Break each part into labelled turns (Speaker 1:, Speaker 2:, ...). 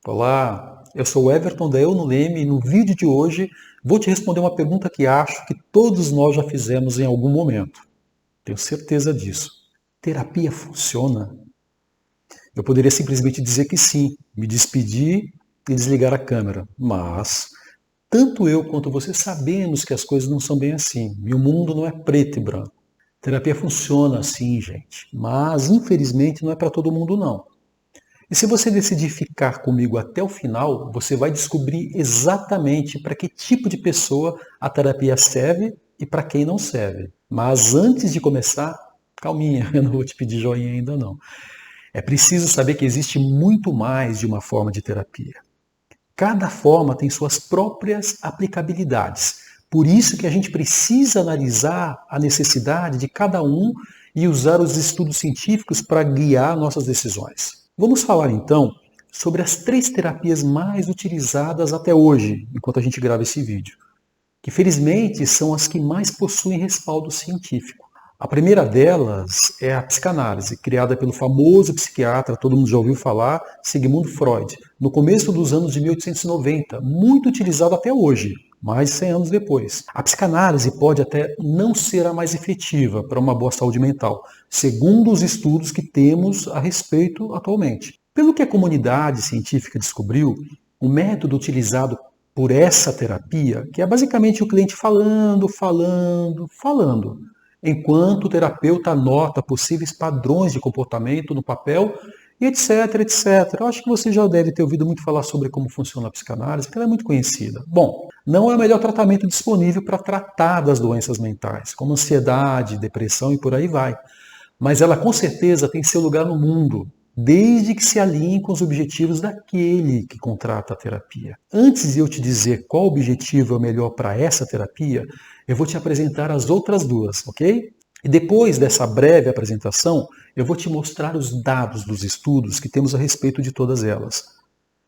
Speaker 1: Olá, eu sou o Everton da Eu no Leme e no vídeo de hoje vou te responder uma pergunta que acho que todos nós já fizemos em algum momento. Tenho certeza disso. Terapia funciona? Eu poderia simplesmente dizer que sim, me despedir e desligar a câmera, mas tanto eu quanto você sabemos que as coisas não são bem assim. E o mundo não é preto e branco. Terapia funciona assim, gente, mas infelizmente não é para todo mundo não. E se você decidir ficar comigo até o final, você vai descobrir exatamente para que tipo de pessoa a terapia serve e para quem não serve. Mas antes de começar, calminha, eu não vou te pedir joinha ainda não. É preciso saber que existe muito mais de uma forma de terapia. Cada forma tem suas próprias aplicabilidades. Por isso que a gente precisa analisar a necessidade de cada um e usar os estudos científicos para guiar nossas decisões. Vamos falar então sobre as 3 terapias mais utilizadas até hoje, enquanto a gente grava esse vídeo, que felizmente são as que mais possuem respaldo científico. A primeira delas é a psicanálise, criada pelo famoso psiquiatra, todo mundo já ouviu falar, Sigmund Freud, no começo dos anos de 1890, muito utilizada até hoje, mais de 100 anos depois. A psicanálise pode até não ser a mais efetiva para uma boa saúde mental, segundo os estudos que temos a respeito atualmente. Pelo que a comunidade científica descobriu, o método utilizado por essa terapia, que é basicamente o cliente falando, enquanto o terapeuta anota possíveis padrões de comportamento no papel, e etc, etc. Eu acho que você já deve ter ouvido muito falar sobre como funciona a psicanálise, porque ela é muito conhecida. Bom, não é o melhor tratamento disponível para tratar das doenças mentais, como ansiedade, depressão e por aí vai. Mas ela com certeza tem seu lugar no mundo, desde que se alinhe com os objetivos daquele que contrata a terapia. Antes de eu te dizer qual objetivo é o melhor para essa terapia, eu vou te apresentar as outras duas, ok? E depois dessa breve apresentação, eu vou te mostrar os dados dos estudos que temos a respeito de todas elas.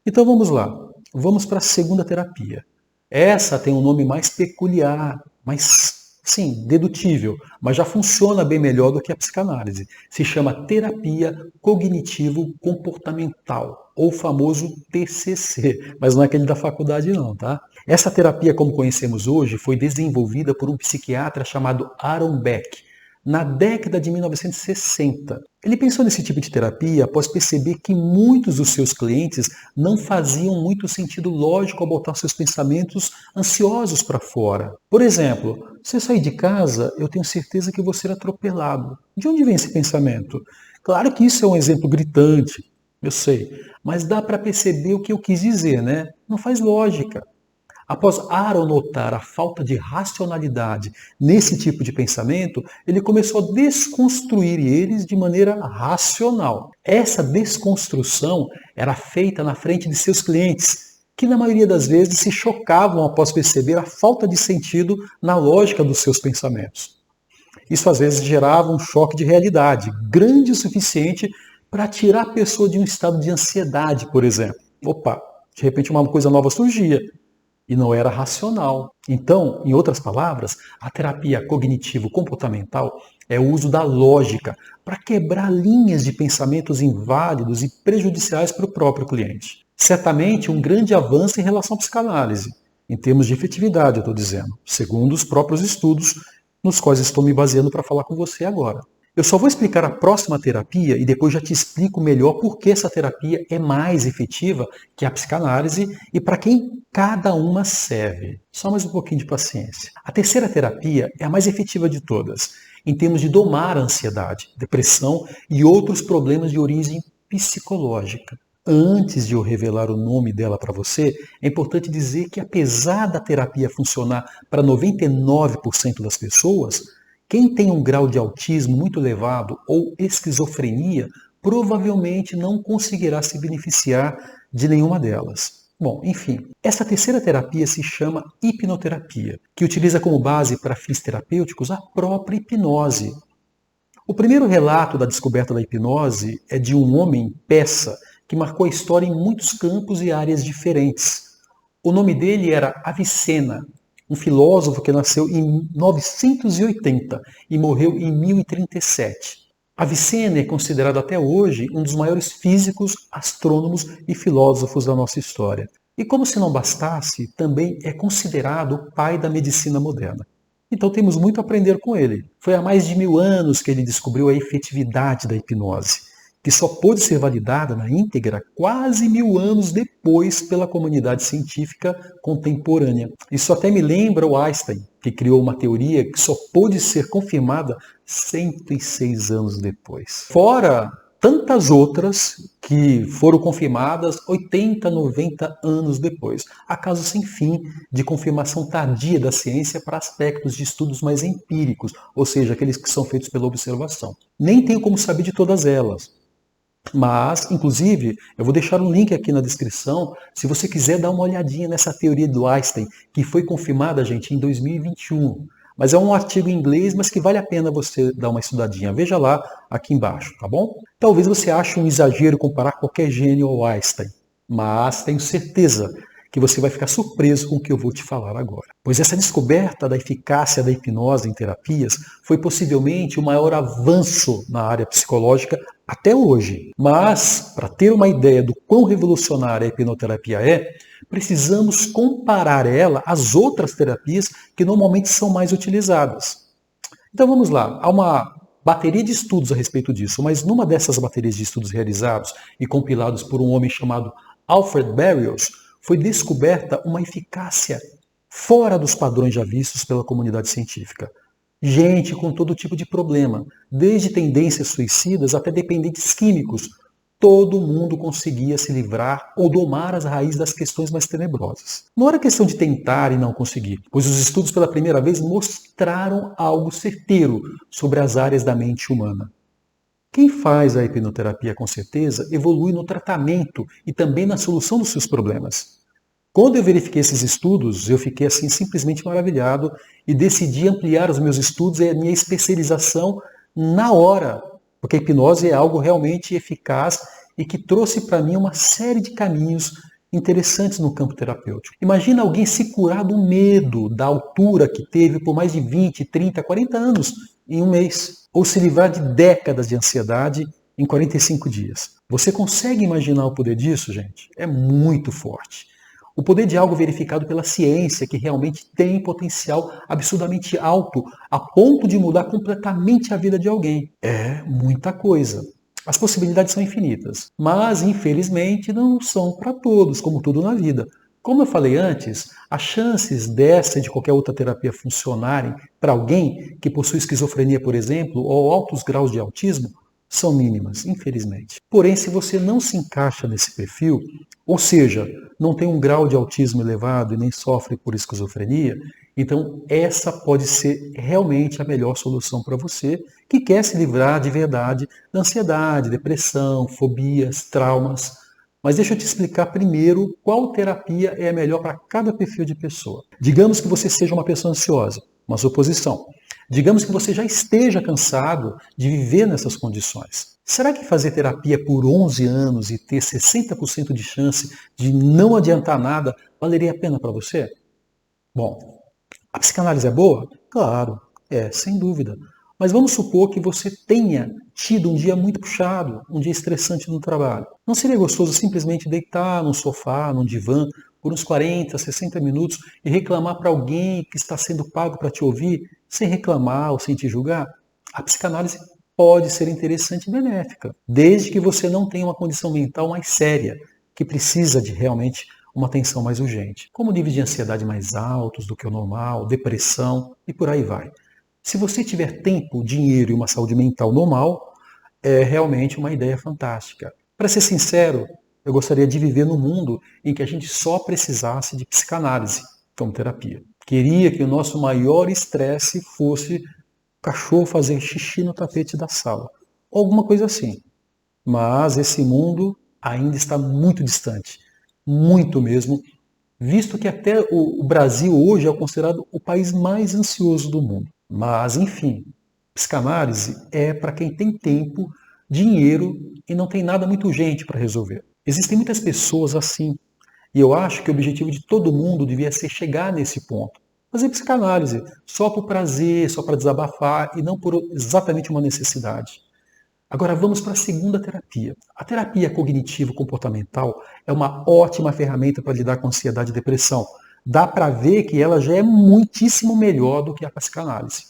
Speaker 1: Então vamos lá, vamos para a segunda terapia. Essa tem um nome mais peculiar, mais, sim, dedutível, mas já funciona bem melhor do que a psicanálise. Se chama terapia cognitivo-comportamental, ou famoso TCC, mas não é aquele da faculdade não, tá? Essa terapia, como conhecemos hoje, foi desenvolvida por um psiquiatra chamado Aaron Beck, na década de 1960. Ele pensou nesse tipo de terapia após perceber que muitos dos seus clientes não faziam muito sentido lógico ao botar seus pensamentos ansiosos para fora. Por exemplo, se eu sair de casa, eu tenho certeza que vou ser atropelado. De onde vem esse pensamento? Claro que isso é um exemplo gritante, eu sei, mas dá para perceber o que eu quis dizer, né? Não faz lógica. Após Aaron notar a falta de racionalidade nesse tipo de pensamento, ele começou a desconstruir eles de maneira racional. Essa desconstrução era feita na frente de seus clientes, que na maioria das vezes se chocavam após perceber a falta de sentido na lógica dos seus pensamentos. Isso às vezes gerava um choque de realidade, grande o suficiente para tirar a pessoa de um estado de ansiedade, por exemplo. Opa, de repente uma coisa nova surgia e não era racional. Então, em outras palavras, a terapia cognitivo-comportamental é o uso da lógica para quebrar linhas de pensamentos inválidos e prejudiciais para o próprio cliente. Certamente um grande avanço em relação à psicanálise, em termos de efetividade, eu estou dizendo, segundo os próprios estudos nos quais estou me baseando para falar com você agora. Eu só vou explicar a próxima terapia e depois já te explico melhor por que essa terapia é mais efetiva que a psicanálise e para quem cada uma serve. Só mais um pouquinho de paciência. A terceira terapia é a mais efetiva de todas, em termos de domar a ansiedade, depressão e outros problemas de origem psicológica. Antes de eu revelar o nome dela para você, é importante dizer que apesar da terapia funcionar para 99% das pessoas, quem tem um grau de autismo muito elevado ou esquizofrenia provavelmente não conseguirá se beneficiar de nenhuma delas. Bom, enfim, essa terceira terapia se chama hipnoterapia, que utiliza como base para fins terapêuticos a própria hipnose. O primeiro relato da descoberta da hipnose é de um homem peça que marcou a história em muitos campos e áreas diferentes. O nome dele era Avicena, um filósofo que nasceu em 980 e morreu em 1037. Avicenna é considerado até hoje um dos maiores físicos, astrônomos e filósofos da nossa história. E como se não bastasse, também é considerado o pai da medicina moderna. Então temos muito a aprender com ele. Foi há mais de 1000 anos que ele descobriu a efetividade da hipnose, que só pôde ser validada na íntegra quase 1000 anos depois pela comunidade científica contemporânea. Isso até me lembra o Einstein, que criou uma teoria que só pôde ser confirmada 106 anos depois. Fora tantas outras que foram confirmadas 80, 90 anos depois. Há casos sem fim de confirmação tardia da ciência para aspectos de estudos mais empíricos, ou seja, aqueles que são feitos pela observação. Nem tenho como saber de todas elas. Mas, inclusive, eu vou deixar um link aqui na descrição se você quiser dar uma olhadinha nessa teoria do Einstein, que foi confirmada, gente, em 2021. Mas é um artigo em inglês, mas que vale a pena você dar uma estudadinha. Veja lá aqui embaixo, tá bom? Talvez você ache um exagero comparar qualquer gênio ao Einstein, mas tenho certeza que você vai ficar surpreso com o que eu vou te falar agora. Pois essa descoberta da eficácia da hipnose em terapias foi possivelmente o maior avanço na área psicológica até hoje. Mas, para ter uma ideia do quão revolucionária a hipnoterapia é, precisamos comparar ela às outras terapias que normalmente são mais utilizadas. Então vamos lá, há uma bateria de estudos a respeito disso, mas numa dessas baterias de estudos realizados e compilados por um homem chamado Alfred Barrios, foi descoberta uma eficácia fora dos padrões já vistos pela comunidade científica. Gente com todo tipo de problema, desde tendências suicidas até dependentes químicos, todo mundo conseguia se livrar ou domar as raízes das questões mais tenebrosas. Não era questão de tentar e não conseguir, pois os estudos pela primeira vez mostraram algo certeiro sobre as áreas da mente humana. Quem faz a hipnoterapia, com certeza, evolui no tratamento e também na solução dos seus problemas. Quando eu verifiquei esses estudos, eu fiquei assim simplesmente maravilhado e decidi ampliar os meus estudos e a minha especialização na hora, porque a hipnose é algo realmente eficaz e que trouxe para mim uma série de caminhos interessantes no campo terapêutico. Imagina alguém se curar do medo da altura que teve por mais de 20, 30, 40 anos em um mês, ou se livrar de décadas de ansiedade em 45 dias. Você consegue imaginar o poder disso, gente? É muito forte. O poder de algo verificado pela ciência, que realmente tem potencial absurdamente alto, a ponto de mudar completamente a vida de alguém. É muita coisa. As possibilidades são infinitas, mas infelizmente não são para todos, como tudo na vida. Como eu falei antes, as chances dessa e de qualquer outra terapia funcionarem para alguém que possui esquizofrenia, por exemplo, ou altos graus de autismo, são mínimas, infelizmente. Porém, se você não se encaixa nesse perfil, ou seja, não tem um grau de autismo elevado e nem sofre por esquizofrenia, então essa pode ser realmente a melhor solução para você que quer se livrar de verdade da ansiedade, depressão, fobias, traumas. Mas deixa eu te explicar primeiro qual terapia é a melhor para cada perfil de pessoa. Digamos que você seja uma pessoa ansiosa, uma suposição. Digamos que você já esteja cansado de viver nessas condições. Será que fazer terapia por 11 anos e ter 60% de chance de não adiantar nada valeria a pena para você? Bom, a psicanálise é boa? Claro, sem dúvida. Mas vamos supor que você tenha tido um dia muito puxado, um dia estressante no trabalho. Não seria gostoso simplesmente deitar num sofá, num divã, por uns 40, 60 minutos e reclamar para alguém que está sendo pago para te ouvir, sem reclamar ou sem te julgar? A psicanálise pode ser interessante e benéfica, desde que você não tenha uma condição mental mais séria, que precisa de realmente uma atenção mais urgente, como níveis de ansiedade mais altos do que o normal, depressão e por aí vai. Se você tiver tempo, dinheiro e uma saúde mental normal, é realmente uma ideia fantástica. Para ser sincero, eu gostaria de viver num mundo em que a gente só precisasse de psicanálise como terapia. Queria que o nosso maior estresse fosse o cachorro fazer xixi no tapete da sala, ou alguma coisa assim. Mas esse mundo ainda está muito distante, muito mesmo, visto que até o Brasil hoje é considerado o país mais ansioso do mundo. Mas, enfim, psicanálise é para quem tem tempo, dinheiro e não tem nada muito urgente para resolver. Existem muitas pessoas assim, e eu acho que o objetivo de todo mundo devia ser chegar nesse ponto. Fazer psicanálise só por prazer, só para desabafar e não por exatamente uma necessidade. Agora vamos para a segunda terapia. A terapia cognitivo-comportamental é uma ótima ferramenta para lidar com ansiedade e depressão. Dá para ver que ela já é muitíssimo melhor do que a psicanálise.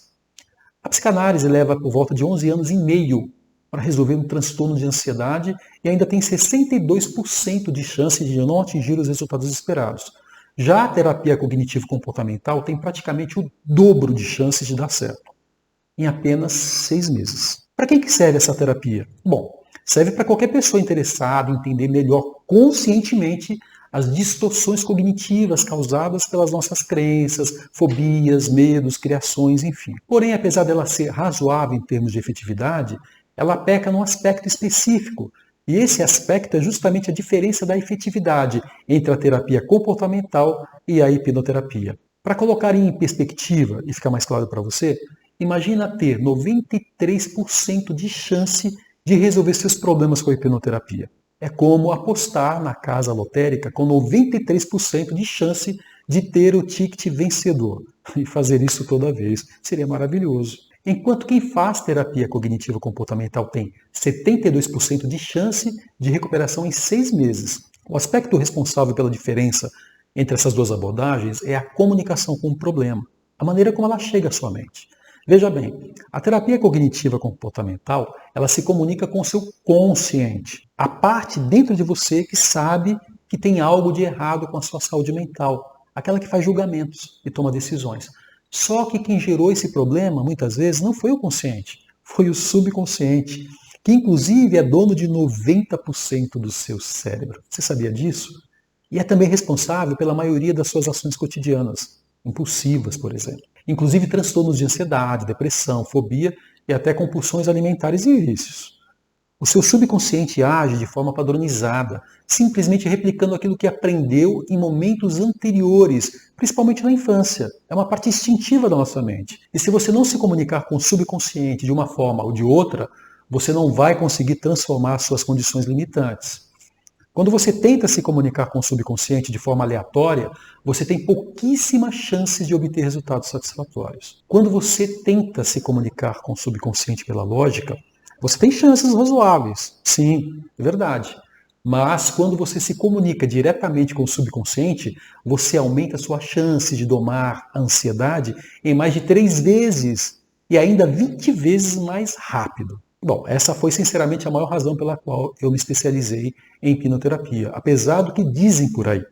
Speaker 1: A psicanálise leva por volta de 11 anos e meio para resolver um transtorno de ansiedade e ainda tem 62% de chance de não atingir os resultados esperados. Já a terapia cognitivo-comportamental tem praticamente o dobro de chances de dar certo, em apenas 6 meses. Para quem que serve essa terapia? Bom, serve para qualquer pessoa interessada em entender melhor conscientemente as distorções cognitivas causadas pelas nossas crenças, fobias, medos, criações, enfim. Porém, apesar dela ser razoável em termos de efetividade, ela peca num aspecto específico. E esse aspecto é justamente a diferença da efetividade entre a terapia comportamental e a hipnoterapia. Para colocar em perspectiva e ficar mais claro para você, imagina ter 93% de chance de resolver seus problemas com a hipnoterapia. É como apostar na casa lotérica com 93% de chance de ter o ticket vencedor. E fazer isso toda vez seria maravilhoso. Enquanto quem faz terapia cognitiva comportamental tem 72% de chance de recuperação em 6 meses. O aspecto responsável pela diferença entre essas duas abordagens é a comunicação com o problema, a maneira como ela chega à sua mente. Veja bem, a terapia cognitiva comportamental, ela se comunica com o seu consciente, a parte dentro de você que sabe que tem algo de errado com a sua saúde mental, aquela que faz julgamentos e toma decisões. Só que quem gerou esse problema, muitas vezes, não foi o consciente, foi o subconsciente, que inclusive é dono de 90% do seu cérebro. Você sabia disso? E é também responsável pela maioria das suas ações cotidianas, impulsivas, por exemplo. Inclusive transtornos de ansiedade, depressão, fobia e até compulsões alimentares e vícios. O seu subconsciente age de forma padronizada, simplesmente replicando aquilo que aprendeu em momentos anteriores, principalmente na infância. É uma parte instintiva da nossa mente. E se você não se comunicar com o subconsciente de uma forma ou de outra, você não vai conseguir transformar suas condições limitantes. Quando você tenta se comunicar com o subconsciente de forma aleatória, você tem pouquíssimas chances de obter resultados satisfatórios. Quando você tenta se comunicar com o subconsciente pela lógica, você tem chances razoáveis. Sim, é verdade. Mas quando você se comunica diretamente com o subconsciente, você aumenta a sua chance de domar a ansiedade em mais de 3 vezes e ainda 20 vezes mais rápido. Bom, essa foi sinceramente a maior razão pela qual eu me especializei em hipnoterapia, apesar do que dizem por aí.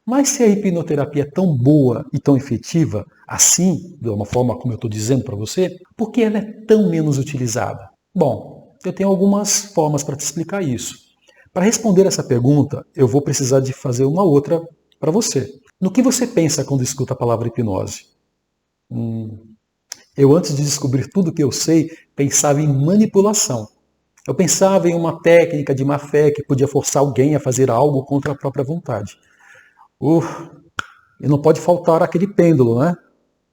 Speaker 1: Mas se a hipnoterapia é tão boa e tão efetiva, assim, de uma forma como eu estou dizendo para você, por que ela é tão menos utilizada? Bom, eu tenho algumas formas para te explicar isso. Para responder essa pergunta, eu vou precisar de fazer uma outra para você. No que você pensa quando escuta a palavra hipnose? Eu, antes de descobrir tudo o que eu sei, pensava em manipulação. Eu pensava em uma técnica de má fé que podia forçar alguém a fazer algo contra a própria vontade. E não pode faltar aquele pêndulo, né?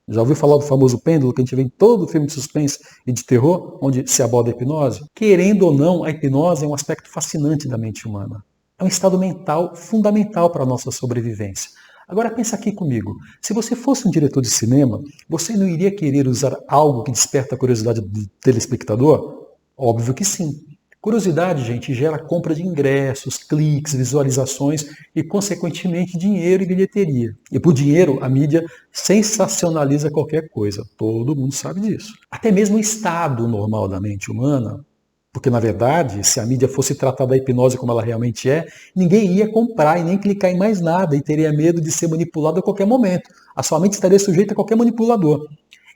Speaker 1: Já ouviu falar do famoso pêndulo que a gente vê em todo filme de suspense e de terror, onde se aborda a hipnose? Querendo ou não, a hipnose é um aspecto fascinante da mente humana. É um estado mental fundamental para a nossa sobrevivência. Agora pensa aqui comigo, se você fosse um diretor de cinema, você não iria querer usar algo que desperta a curiosidade do telespectador? Óbvio que sim. Curiosidade, gente, gera compra de ingressos, cliques, visualizações e, consequentemente, dinheiro e bilheteria. E por dinheiro, a mídia sensacionaliza qualquer coisa. Todo mundo sabe disso. Até mesmo o estado normal da mente humana, porque, na verdade, se a mídia fosse tratar da hipnose como ela realmente é, ninguém ia comprar e nem clicar em mais nada e teria medo de ser manipulado a qualquer momento. A sua mente estaria sujeita a qualquer manipulador.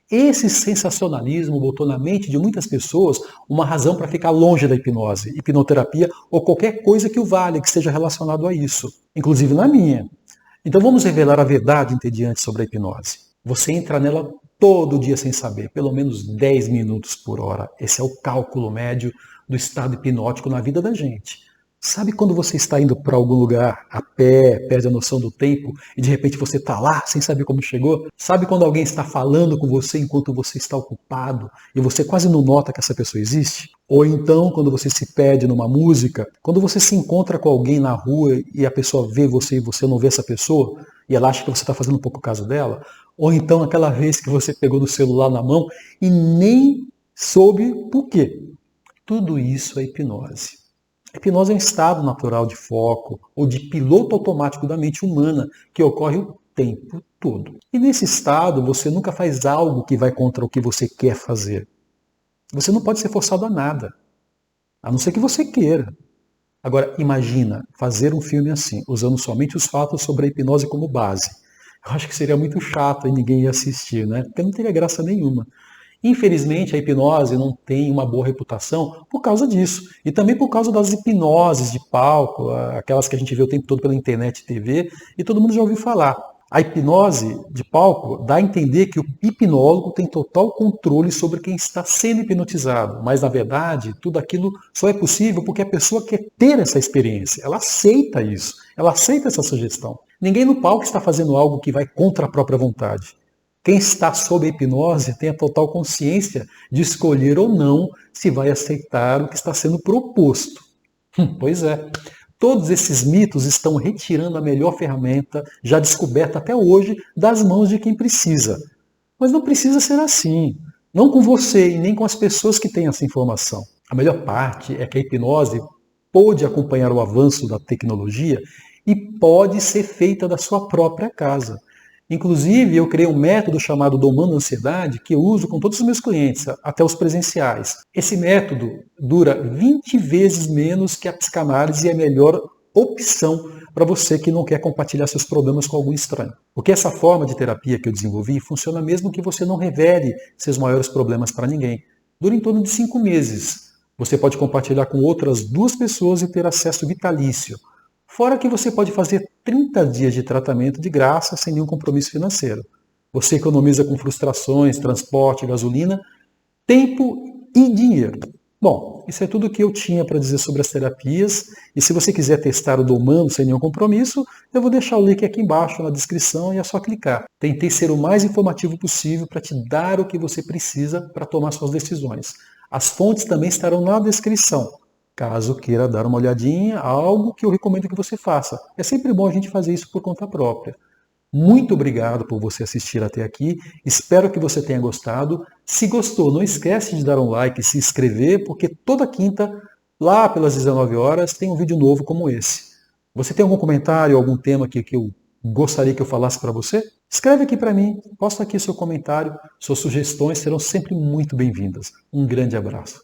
Speaker 1: Esse sensacionalismo botou na mente de muitas pessoas uma razão para ficar longe da hipnose, hipnoterapia ou qualquer coisa que o valha, que esteja relacionado a isso, inclusive na minha. Então vamos revelar a verdade entediante sobre a hipnose. Você entra nela todo dia sem saber, pelo menos 10 minutos por hora. Esse é o cálculo médio do estado hipnótico na vida da gente. Sabe quando você está indo para algum lugar a pé, perde a noção do tempo e de repente você está lá sem saber como chegou? Sabe quando alguém está falando com você enquanto você está ocupado e você quase não nota que essa pessoa existe? Ou então quando você se perde numa música, quando você se encontra com alguém na rua e a pessoa vê você e você não vê essa pessoa e ela acha que você está fazendo um pouco caso dela? Ou então aquela vez que você pegou no celular na mão e nem soube por quê? Tudo isso é hipnose. A hipnose é um estado natural de foco ou de piloto automático da mente humana que ocorre o tempo todo. E nesse estado você nunca faz algo que vai contra o que você quer fazer. Você não pode ser forçado a nada, a não ser que você queira. Agora, imagina fazer um filme assim, usando somente os fatos sobre a hipnose como base. Eu acho que seria muito chato e ninguém ia assistir, né? Porque não teria graça nenhuma. Infelizmente, a hipnose não tem uma boa reputação por causa disso. E também por causa das hipnoses de palco, aquelas que a gente vê o tempo todo pela internet e TV, e todo mundo já ouviu falar. A hipnose de palco dá a entender que o hipnólogo tem total controle sobre quem está sendo hipnotizado, mas na verdade tudo aquilo só é possível porque a pessoa quer ter essa experiência, ela aceita isso, ela aceita essa sugestão. Ninguém no palco está fazendo algo que vai contra a própria vontade. Quem está sob a hipnose tem a total consciência de escolher ou não se vai aceitar o que está sendo proposto. Pois é. Todos esses mitos estão retirando a melhor ferramenta já descoberta até hoje das mãos de quem precisa. Mas não precisa ser assim. Não com você e nem com as pessoas que têm essa informação. A melhor parte é que a hipnose pode acompanhar o avanço da tecnologia e pode ser feita da sua própria casa. Inclusive, eu criei um método chamado Domando a Ansiedade, que eu uso com todos os meus clientes, até os presenciais. Esse método dura 20 vezes menos que a psicanálise e é a melhor opção para você que não quer compartilhar seus problemas com algum estranho. Porque essa forma de terapia que eu desenvolvi funciona mesmo que você não revele seus maiores problemas para ninguém. Dura em torno de 5 meses. Você pode compartilhar com outras 2 pessoas e ter acesso vitalício. Fora que você pode fazer 30 dias de tratamento de graça sem nenhum compromisso financeiro. Você economiza com frustrações, transporte, gasolina, tempo e dinheiro. Bom, isso é tudo o que eu tinha para dizer sobre as terapias. E se você quiser testar o Domando sem nenhum compromisso, eu vou deixar o link aqui embaixo na descrição e é só clicar. Tentei ser o mais informativo possível para te dar o que você precisa para tomar suas decisões. As fontes também estarão na descrição. Caso queira dar uma olhadinha, algo que eu recomendo que você faça. É sempre bom a gente fazer isso por conta própria. Muito obrigado por você assistir até aqui. Espero que você tenha gostado. Se gostou, não esquece de dar um like e se inscrever, porque toda quinta, lá pelas 19 horas, tem um vídeo novo como esse. Você tem algum comentário, algum tema que eu gostaria que eu falasse para você? Escreve aqui para mim, posta aqui seu comentário. Suas sugestões serão sempre muito bem-vindas. Um grande abraço.